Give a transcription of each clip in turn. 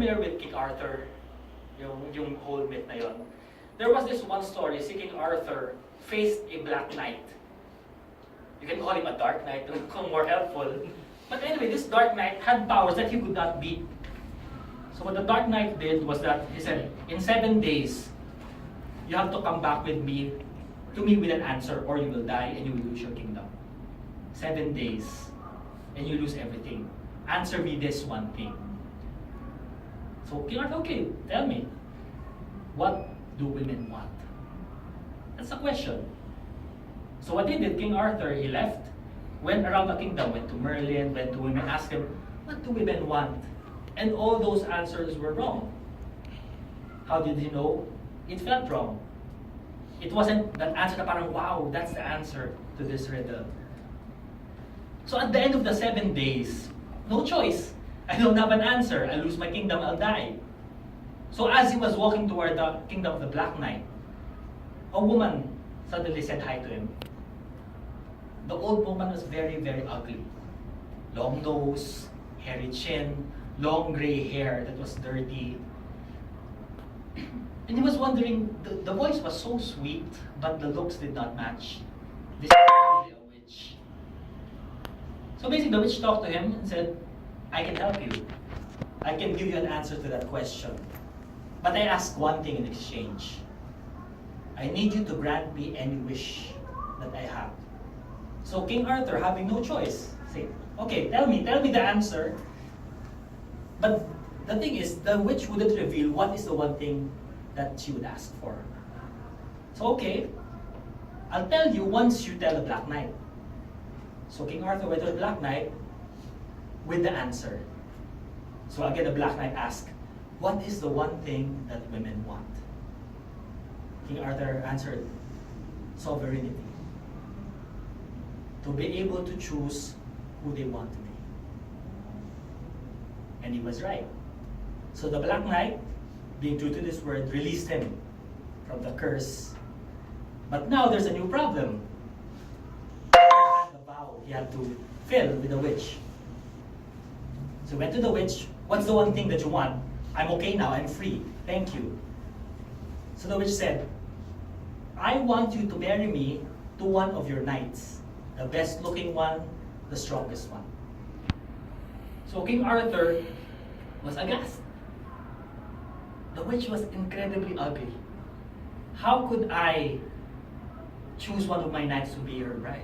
Familiar with King Arthur, yung whole myth na yon. There was this one story, si King Arthur faced a black knight. You can call him a dark knight to become more helpful. But anyway, this dark knight had powers that he could not beat. So what the dark knight did was that he said, in 7 days, you have to come back with me, to me with an answer, or you will die and you will lose your kingdom. 7 days, and you lose everything. Answer me this one thing. So King Arthur, okay, tell me, what do women want? That's a question. So what he did, King Arthur, he left, went around the kingdom, went to Merlin, went to women, asked him, what do women want? And all those answers were wrong. How did he know? It felt wrong. It wasn't that answer na parang, wow, that's the answer to this riddle. So at the end of the 7 days, no choice. I don't have an answer. I lose my kingdom, I'll die. So as he was walking toward the kingdom of the Black Knight, a woman suddenly said hi to him. The old woman was very, very ugly. Long nose, hairy chin, long gray hair that was dirty. And he was wondering, the voice was so sweet, but the looks did not match. This is really a witch. So basically, the witch talked to him and said, I can help you. I can give you an answer to that question. But I ask one thing in exchange. I need you to grant me any wish that I have. So King Arthur, having no choice, said, okay, tell me the answer. But the thing is, the witch wouldn't reveal what is the one thing that she would ask for. So okay, I'll tell you once you tell the Black Knight. So King Arthur went to the Black Knight with the answer. So again, the Black Knight asked, what is the one thing that women want? King Arthur answered, sovereignty. To be able to choose who they want to be. And he was right. So the Black Knight, being true to this word, released him from the curse. But now there's a new problem. The vow he had to fill with the witch. So he went to the witch, what's the one thing that you want? I'm okay now, I'm free, thank you. So the witch said, I want you to marry me to one of your knights. The best looking one, the strongest one. So King Arthur was aghast. The witch was incredibly ugly. How could I choose one of my knights to be her bride?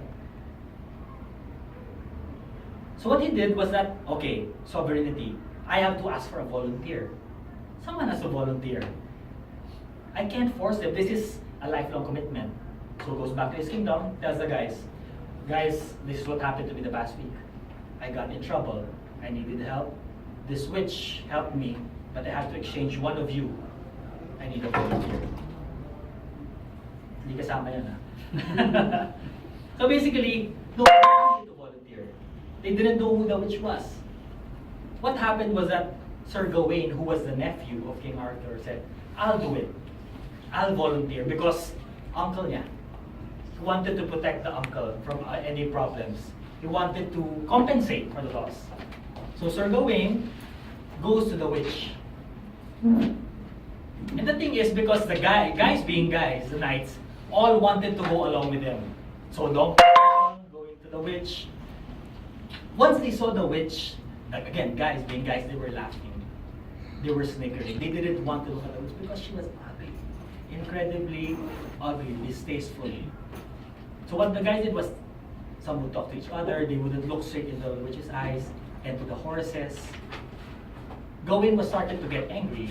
So what he did was that, okay, sovereignty, I have to ask for a volunteer. Someone has to volunteer. I can't force them. This is a lifelong commitment. So goes back to his kingdom, tells the guys, this is what happened to me the past week. I got in trouble. I needed help. This witch helped me, but I have to exchange one of you. I need a volunteer. Hindi kasama yan, ha? So basically, no one needed to volunteer. They didn't know who the witch was. What happened was that Sir Gawain, who was the nephew of King Arthur, said, I'll do it. I'll volunteer because uncle niya. He wanted to protect the uncle from any problems. He wanted to compensate for the loss. So Sir Gawain goes to the witch. And the thing is, because the guys being guys, the knights, all wanted to go along with him. So long going to the witch. Once they saw the witch, again, guys being guys, they were laughing. They were snickering. They didn't want to look at the witch because she was ugly. Incredibly ugly, distasteful. So what the guys did was, some would talk to each other, they wouldn't look straight in the witch's eyes, and to the horses. Gawain was starting to get angry.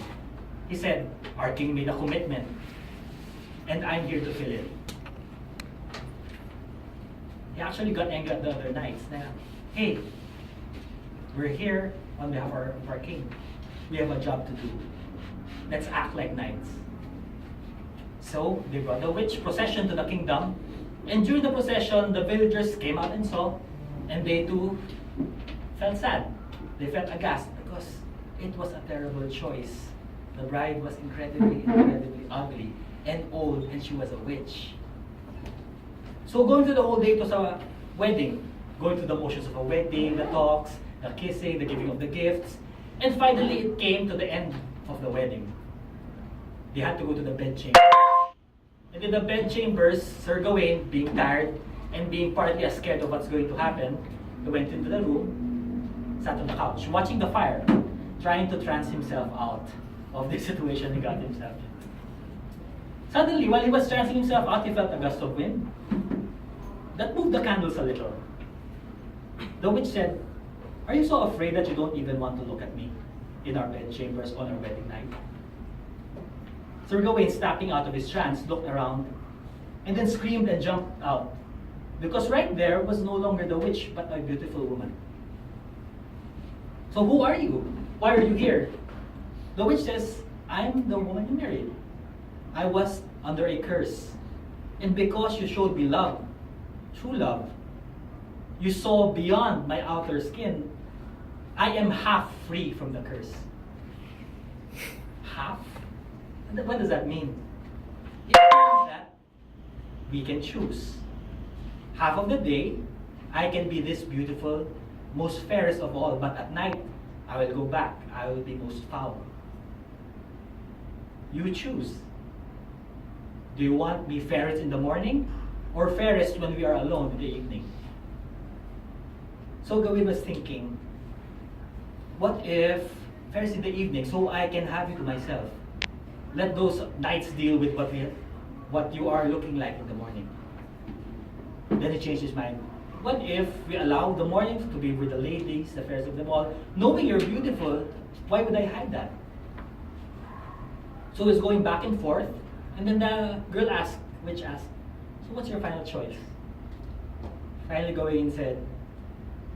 He said, our king made a commitment, and I'm here to fill it. He actually got angry at the other knights. Now, hey, we're here on behalf of our king. We have a job to do. Let's act like knights. So they brought the witch procession to the kingdom, and during the procession, the villagers came out and saw, and they too felt sad. They felt aghast because it was a terrible choice. The bride was incredibly ugly and old, and she was a witch. So going through the whole day, it was a wedding. Going through the motions of a wedding, the talks, the kissing, the giving of the gifts. And finally, it came to the end of the wedding. They had to go to the bedchamber. And in the bedchambers, Sir Gawain, being tired and being partly scared of what's going to happen, he went into the room, sat on the couch, watching the fire, trying to trance himself out of the situation he got himself in. Suddenly, while he was trancing himself out, he felt a gust of wind that moved the candles a little. The witch said, "Are you so afraid that you don't even want to look at me in our bedchambers on our wedding night?" Sir Gawain, snapping out of his trance, looked around and then screamed and jumped out, because right there was no longer the witch but a beautiful woman. "So who are you? Why are you here?" The witch says, "I'm the woman you married. I was under a curse. And because you showed me love, true love, you saw beyond my outer skin, I am half free from the curse." Half? What does that mean? It means that we can choose. Half of the day, I can be this beautiful, most fairest of all, but at night, I will go back. I will be most foul. You choose. Do you want me fairest in the morning or fairest when we are alone in the evening? So Gawain was thinking, what if fairest in the evening so I can have you to myself? Let those nights deal with what you are looking like in the morning. Then he changed his mind. What if we allow the mornings to be with the ladies, the fairest of them all? Knowing you're beautiful, why would I hide that? So he's going back and forth, and then the witch asked, "So what's your final choice?" Finally Gawain said,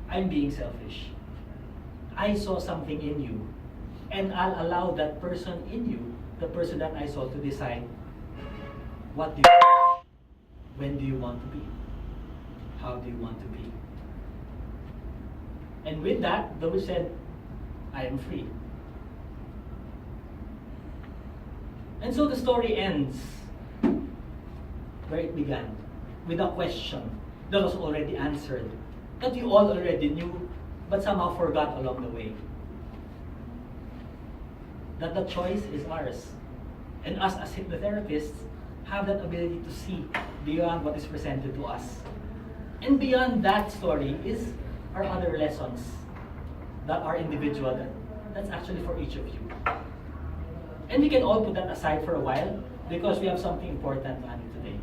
"I'm being selfish. I saw something in you, and I'll allow that person in you, the person that I saw, to decide what do you want, when do you want to be, how do you want to be." And with that, the witch said, "I am free." And so the story ends where it began, with a question that was already answered, that you all already knew, but somehow forgot along the way. That the choice is ours. And us as hypnotherapists have that ability to see beyond what is presented to us. And beyond that story is our other lessons that are individual, that's actually for each of you. And we can all put that aside for a while because we have something important to handle today.